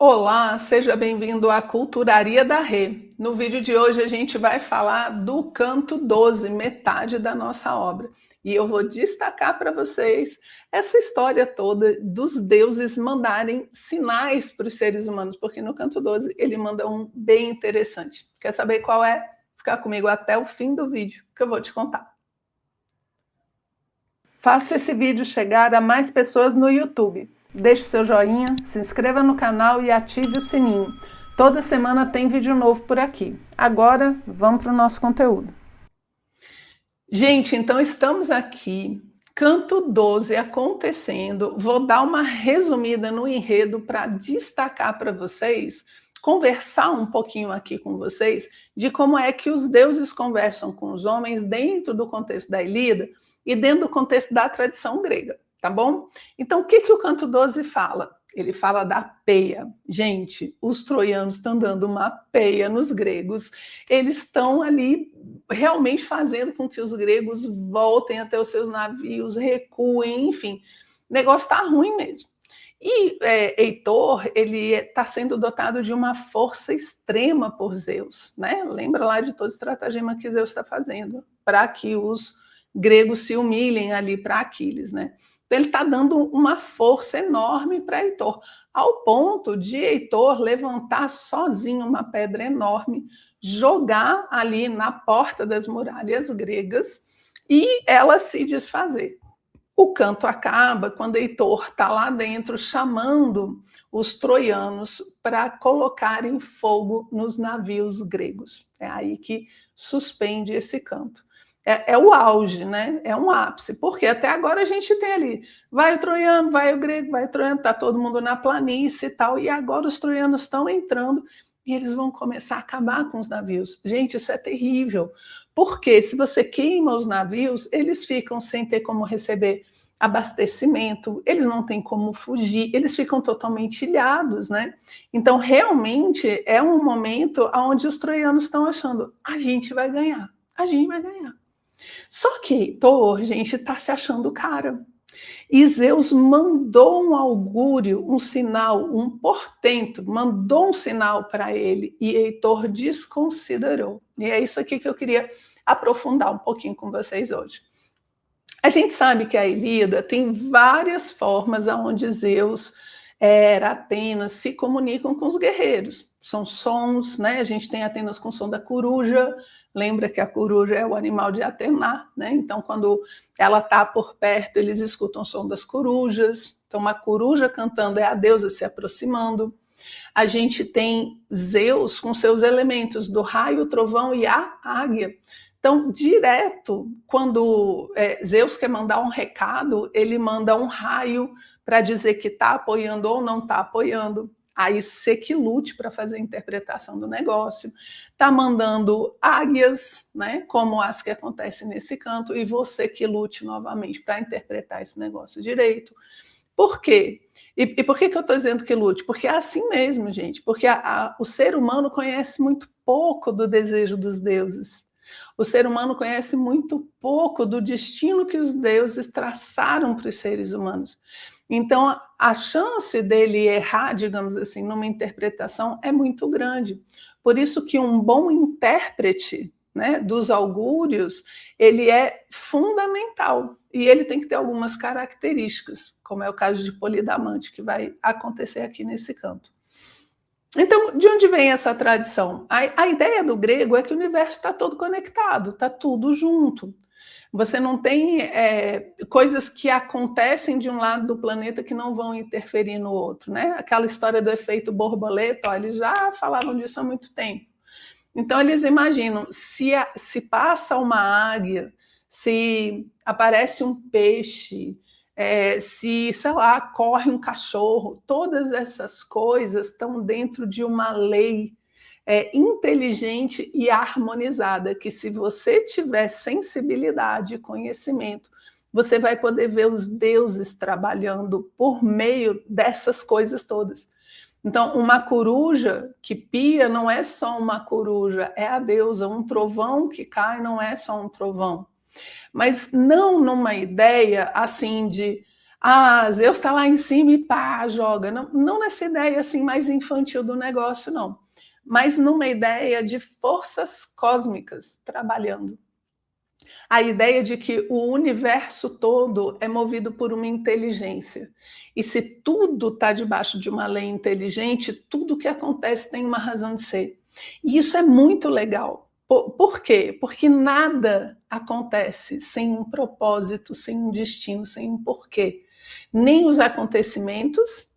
Olá, seja bem-vindo à Culturaria da Rê. No vídeo de hoje a gente vai falar do canto 12, metade da nossa obra. E eu vou destacar para vocês essa história toda dos deuses mandarem sinais para os seres humanos, porque no canto 12 ele manda um bem interessante. Quer saber qual é? Fica comigo até o fim do vídeo, que eu vou te contar. Faça esse vídeo chegar a mais pessoas no YouTube. Deixe seu joinha, se inscreva no canal e ative o sininho. Toda semana tem vídeo novo por aqui. Agora, vamos para o nosso conteúdo. Gente, então estamos aqui, canto 12 acontecendo. Vou dar uma resumida no enredo para destacar para vocês, conversar um pouquinho aqui com vocês de como é que os deuses conversam com os homens dentro do contexto da Ilíada e dentro do contexto da tradição grega. Tá bom? Então, o que o canto 12 fala? Ele fala da peia. Gente, os troianos estão dando uma peia nos gregos. Eles estão ali realmente fazendo com que os gregos voltem até os seus navios, recuem, enfim. O negócio está ruim mesmo. E Heitor, ele está sendo dotado de uma força extrema por Zeus, né? Lembra lá de todo o estratagema que Zeus está fazendo para que os gregos se humilhem ali para Aquiles, né? Ele está dando uma força enorme para Heitor, ao ponto de Heitor levantar sozinho uma pedra enorme, jogar ali na porta das muralhas gregas e ela se desfazer. O canto acaba quando Heitor está lá dentro chamando os troianos para colocarem fogo nos navios gregos. É aí que suspende esse canto. É o auge, né? É um ápice, porque até agora a gente tem ali, vai o troiano, vai o grego, vai o troiano, está todo mundo na planície e tal, e agora os troianos estão entrando e eles vão começar a acabar com os navios. Gente, isso é terrível, porque se você queima os navios, eles ficam sem ter como receber abastecimento, eles não têm como fugir, eles ficam totalmente ilhados, né? Então, realmente, é um momento onde os troianos estão achando, a gente vai ganhar, a gente vai ganhar. Só que Heitor, gente, está se achando cara. E Zeus mandou um augúrio, um sinal, um portento, mandou um sinal para ele e Heitor desconsiderou. E é isso aqui que eu queria aprofundar um pouquinho com vocês hoje. A gente sabe que a Ilíada tem várias formas onde Zeus, Atenas se comunicam com os guerreiros. São sons, né? A gente tem Atenas com o som da coruja, lembra que a coruja é o animal de Atena, né? Então, quando ela está por perto, eles escutam o som das corujas. Então, uma coruja cantando é a deusa se aproximando. A gente tem Zeus com seus elementos do raio, o trovão e a águia. Então, direto, quando Zeus quer mandar um recado, ele manda um raio para dizer que está apoiando ou não está apoiando. Aí você que lute para fazer a interpretação do negócio. Está mandando águias, né, como as que acontecem nesse canto, e você que lute novamente para interpretar esse negócio direito. Por quê? E por que eu estou dizendo que lute? Porque é assim mesmo, gente. Porque o ser humano conhece muito pouco do desejo dos deuses. O ser humano conhece muito pouco do destino que os deuses traçaram para os seres humanos. Então, a chance dele errar, digamos assim, numa interpretação é muito grande. Por isso que um bom intérprete, né, dos augúrios, ele é fundamental. E ele tem que ter algumas características, como é o caso de Polidamante, que vai acontecer aqui nesse canto. Então, de onde vem essa tradição? A ideia do grego é que o universo está todo conectado, está tudo junto. Você não tem coisas que acontecem de um lado do planeta que não vão interferir no outro, né? Aquela história do efeito borboleta, ó, eles já falavam disso há muito tempo. Então, eles imaginam, se passa uma águia, se aparece um peixe, se, sei lá, corre um cachorro, todas essas coisas estão dentro de uma lei inteligente e harmonizada, que se você tiver sensibilidade e conhecimento, você vai poder ver os deuses trabalhando por meio dessas coisas todas. Então, uma coruja que pia não é só uma coruja, é a deusa. Um trovão que cai não é só um trovão. Mas não numa ideia assim de Zeus está lá em cima e pá, joga. Não, não nessa ideia assim mais infantil do negócio, não. Mas numa ideia de forças cósmicas trabalhando. A ideia de que o universo todo é movido por uma inteligência. E se tudo está debaixo de uma lei inteligente, tudo que acontece tem uma razão de ser. E isso é muito legal. Por quê? Porque nada acontece sem um propósito, sem um destino, sem um porquê. Nem os acontecimentos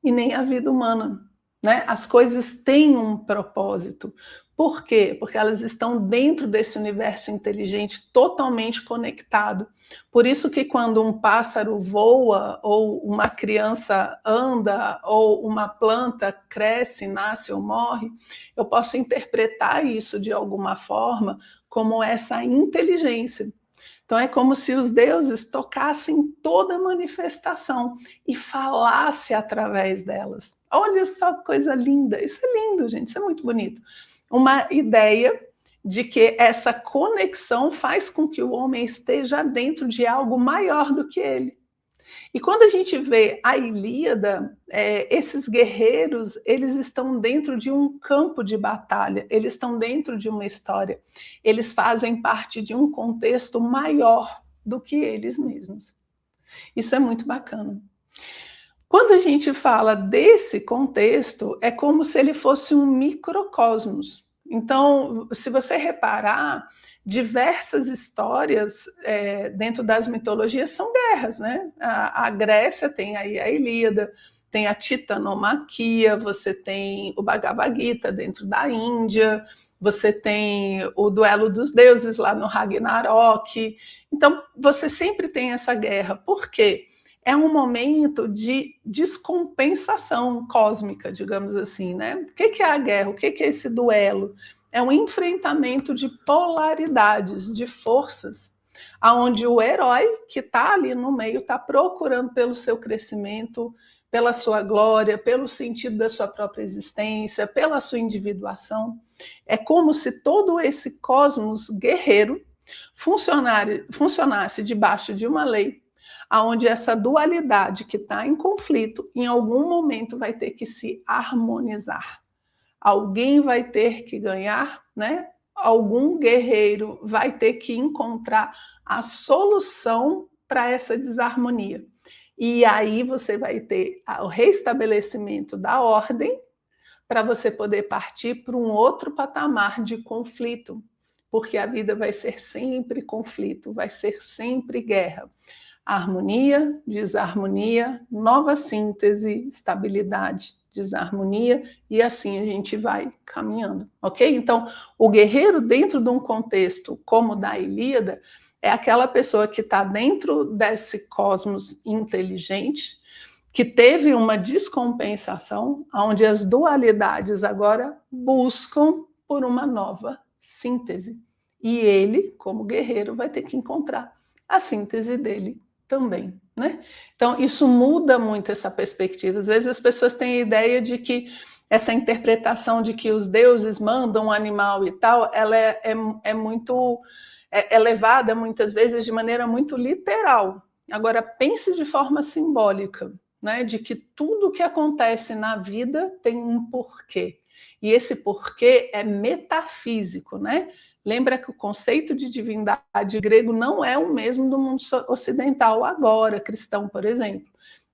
e nem a vida humana. Né? As coisas têm um propósito. Por quê? Porque elas estão dentro desse universo inteligente totalmente conectado. Por isso que quando um pássaro voa, ou uma criança anda, ou uma planta cresce, nasce ou morre, eu posso interpretar isso de alguma forma como essa inteligência. Então é como se os deuses tocassem toda a manifestação e falassem através delas. Olha só que coisa linda, isso é lindo, gente, isso é muito bonito. Uma ideia de que essa conexão faz com que o homem esteja dentro de algo maior do que ele. E quando a gente vê a Ilíada, esses guerreiros, eles estão dentro de um campo de batalha, eles estão dentro de uma história, eles fazem parte de um contexto maior do que eles mesmos. Isso é muito bacana. Quando a gente fala desse contexto, é como se ele fosse um microcosmos. Então, se você reparar, diversas histórias dentro das mitologias são guerras, né? A Grécia tem aí a Ilíada, tem a Titanomaquia, você tem o Bhagavad Gita dentro da Índia, você tem o duelo dos deuses lá no Ragnarok. Então, você sempre tem essa guerra. Por quê? É um momento de descompensação cósmica, digamos assim, né? O que é a guerra? O que é esse duelo? É um enfrentamento de polaridades, de forças, onde o herói que está ali no meio está procurando pelo seu crescimento, pela sua glória, pelo sentido da sua própria existência, pela sua individuação. É como se todo esse cosmos guerreiro funcionasse debaixo de uma lei, onde essa dualidade que está em conflito, em algum momento vai ter que se harmonizar. Alguém vai ter que ganhar, né? Algum guerreiro vai ter que encontrar a solução para essa desarmonia. E aí você vai ter o restabelecimento da ordem para você poder partir para um outro patamar de conflito, porque a vida vai ser sempre conflito, vai ser sempre guerra. Harmonia, desarmonia, nova síntese, estabilidade, desarmonia, e assim a gente vai caminhando, ok? Então, o guerreiro dentro de um contexto como o da Ilíada é aquela pessoa que está dentro desse cosmos inteligente, que teve uma descompensação, onde as dualidades agora buscam por uma nova síntese. E ele, como guerreiro, vai ter que encontrar a síntese dele também, né? Então, isso muda muito essa perspectiva. Às vezes as pessoas têm a ideia de que essa interpretação de que os deuses mandam um animal e tal, ela é muito levada muitas vezes de maneira muito literal. Agora, pense de forma simbólica, né? De que tudo que acontece na vida tem um porquê. E esse porquê é metafísico, né? Lembra que o conceito de divindade grego não é o mesmo do mundo ocidental agora, cristão, por exemplo.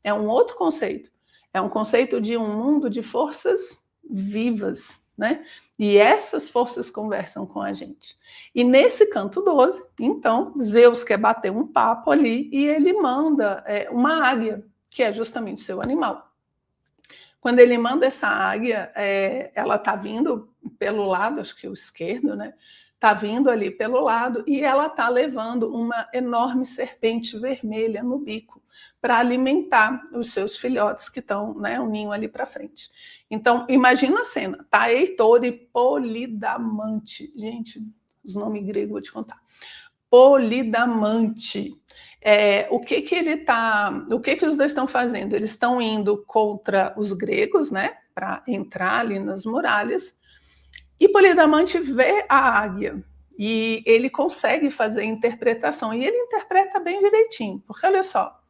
É um outro conceito. É um conceito de um mundo de forças vivas, né? E essas forças conversam com a gente. E nesse canto 12, então, Zeus quer bater um papo ali e ele manda uma águia, que é justamente o seu animal. Quando ele manda essa águia, ela está vindo pelo lado, acho que o esquerdo, né? Está vindo ali pelo lado e ela está levando uma enorme serpente vermelha no bico para alimentar os seus filhotes que estão, né, um ninho ali para frente. Então, imagina a cena, tá Heitor e Polidamante. Gente, os nomes gregos vou te contar. Polidamante. O que os dois estão fazendo? Eles estão indo contra os gregos, né, para entrar ali nas muralhas. E Polidamante vê a águia e ele consegue fazer a interpretação. E ele interpreta bem direitinho, porque olha só,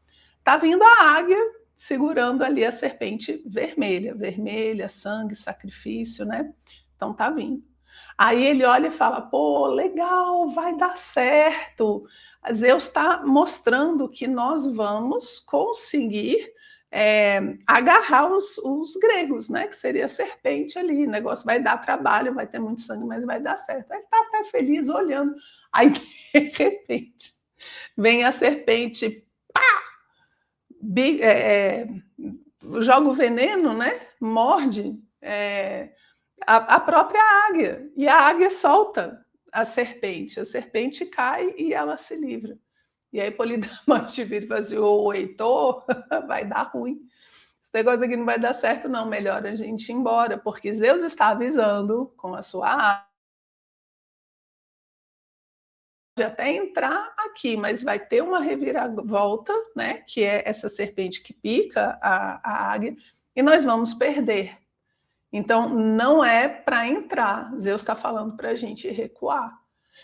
tá vindo a águia segurando ali a serpente vermelha, vermelha, sangue, sacrifício, né? Então tá vindo. Aí ele olha e fala, pô, legal, vai dar certo. Zeus está mostrando que nós vamos conseguir agarrar os gregos, né? Que seria a serpente ali. O negócio vai dar trabalho, vai ter muito sangue, mas vai dar certo. Ele está até feliz olhando. Aí, de repente, vem a serpente, pá! Joga o veneno, né? Morde a própria águia. E a águia solta a serpente cai e ela se livra. E aí Polidamante vira e fala assim, ô Heitor, vai dar ruim. Esse negócio aqui não vai dar certo não, melhor a gente ir embora, porque Zeus está avisando com a sua águia, pode até entrar aqui, mas vai ter uma reviravolta, né, que é essa serpente que pica a águia, e nós vamos perder. Então, não é para entrar. Zeus está falando para a gente recuar.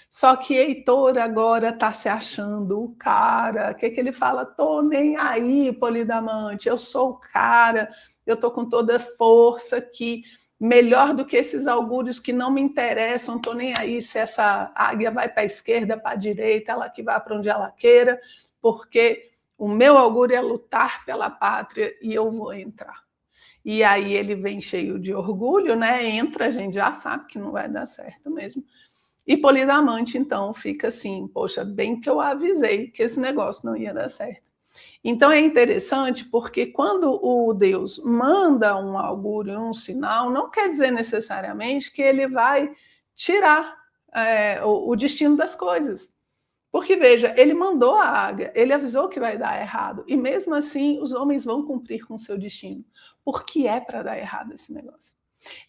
Só que Heitor agora está se achando o cara. O que ele fala? Tô nem aí, Polidamante, eu sou o cara, eu tô com toda a força aqui, melhor do que esses augúrios que não me interessam, tô nem aí se essa águia vai para a esquerda, para a direita, ela que vai para onde ela queira, porque o meu augúrio é lutar pela pátria e eu vou entrar. E aí ele vem cheio de orgulho, né? Entra, a gente já sabe que não vai dar certo mesmo. E Polidamante, então, fica assim, poxa, bem que eu avisei que esse negócio não ia dar certo. Então é interessante porque quando o Deus manda um augúrio, um sinal, não quer dizer necessariamente que ele vai tirar o destino das coisas. Porque, veja, ele mandou a águia, ele avisou que vai dar errado, e mesmo assim os homens vão cumprir com o seu destino, porque é para dar errado esse negócio.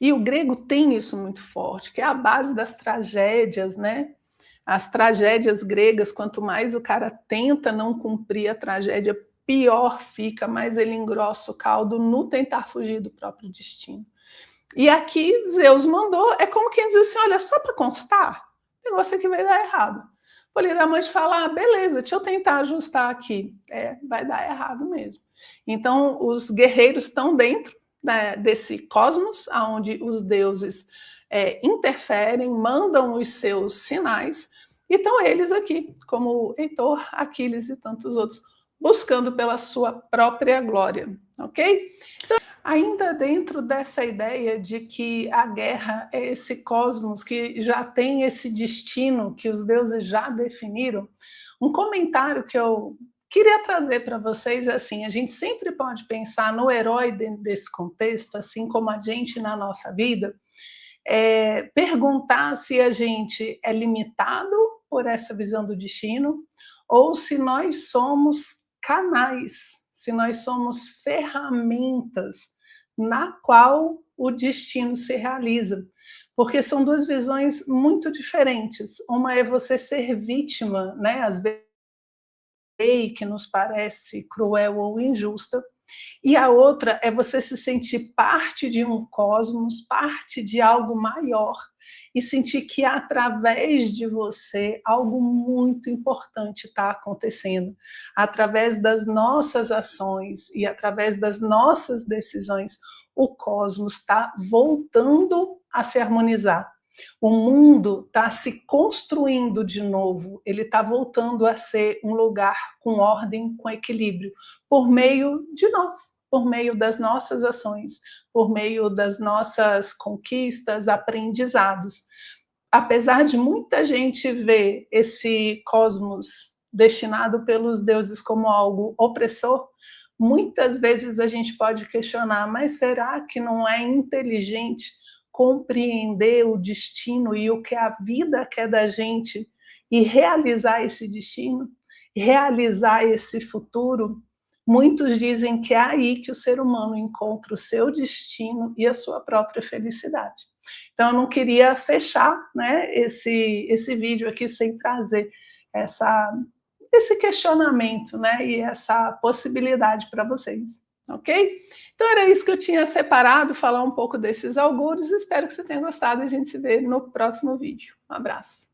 E o grego tem isso muito forte, que é a base das tragédias, né? As tragédias gregas, quanto mais o cara tenta não cumprir a tragédia, pior fica, mais ele engrossa o caldo no tentar fugir do próprio destino. E aqui Zeus mandou, é como quem diz assim, olha, só para constar, o negócio aqui vai dar errado. Polidamante fala, beleza, deixa eu tentar ajustar aqui. Vai dar errado mesmo. Então, os guerreiros estão dentro, né, desse cosmos, onde os deuses interferem, mandam os seus sinais, e estão eles aqui, como Heitor, Aquiles e tantos outros, buscando pela sua própria glória, ok? Então, ainda dentro dessa ideia de que a guerra é esse cosmos que já tem esse destino que os deuses já definiram, um comentário que eu queria trazer para vocês é assim, a gente sempre pode pensar no herói dentro desse contexto, assim como a gente na nossa vida, perguntar se a gente é limitado por essa visão do destino ou se nós somos canais, se nós somos ferramentas na qual o destino se realiza. Porque são duas visões muito diferentes. Uma é você ser vítima, né? Às vezes que nos parece cruel ou injusta, e a outra é você se sentir parte de um cosmos, parte de algo maior, e sentir que através de você algo muito importante está acontecendo. Através das nossas ações e através das nossas decisões, o cosmos está voltando a se harmonizar. O mundo está se construindo de novo, ele está voltando a ser um lugar com ordem, com equilíbrio, por meio de nós, por meio das nossas ações, por meio das nossas conquistas, aprendizados. Apesar de muita gente ver esse cosmos destinado pelos deuses como algo opressor, muitas vezes a gente pode questionar, mas será que não é inteligente compreender o destino e o que a vida quer da gente e realizar esse destino, realizar esse futuro? Muitos dizem que é aí que o ser humano encontra o seu destino e a sua própria felicidade. Então, eu não queria fechar, né, esse vídeo aqui sem trazer esse questionamento, né, e essa possibilidade para vocês, ok? Então era isso que eu tinha separado, falar um pouco desses augúrios, espero que você tenha gostado e a gente se vê no próximo vídeo. Um abraço.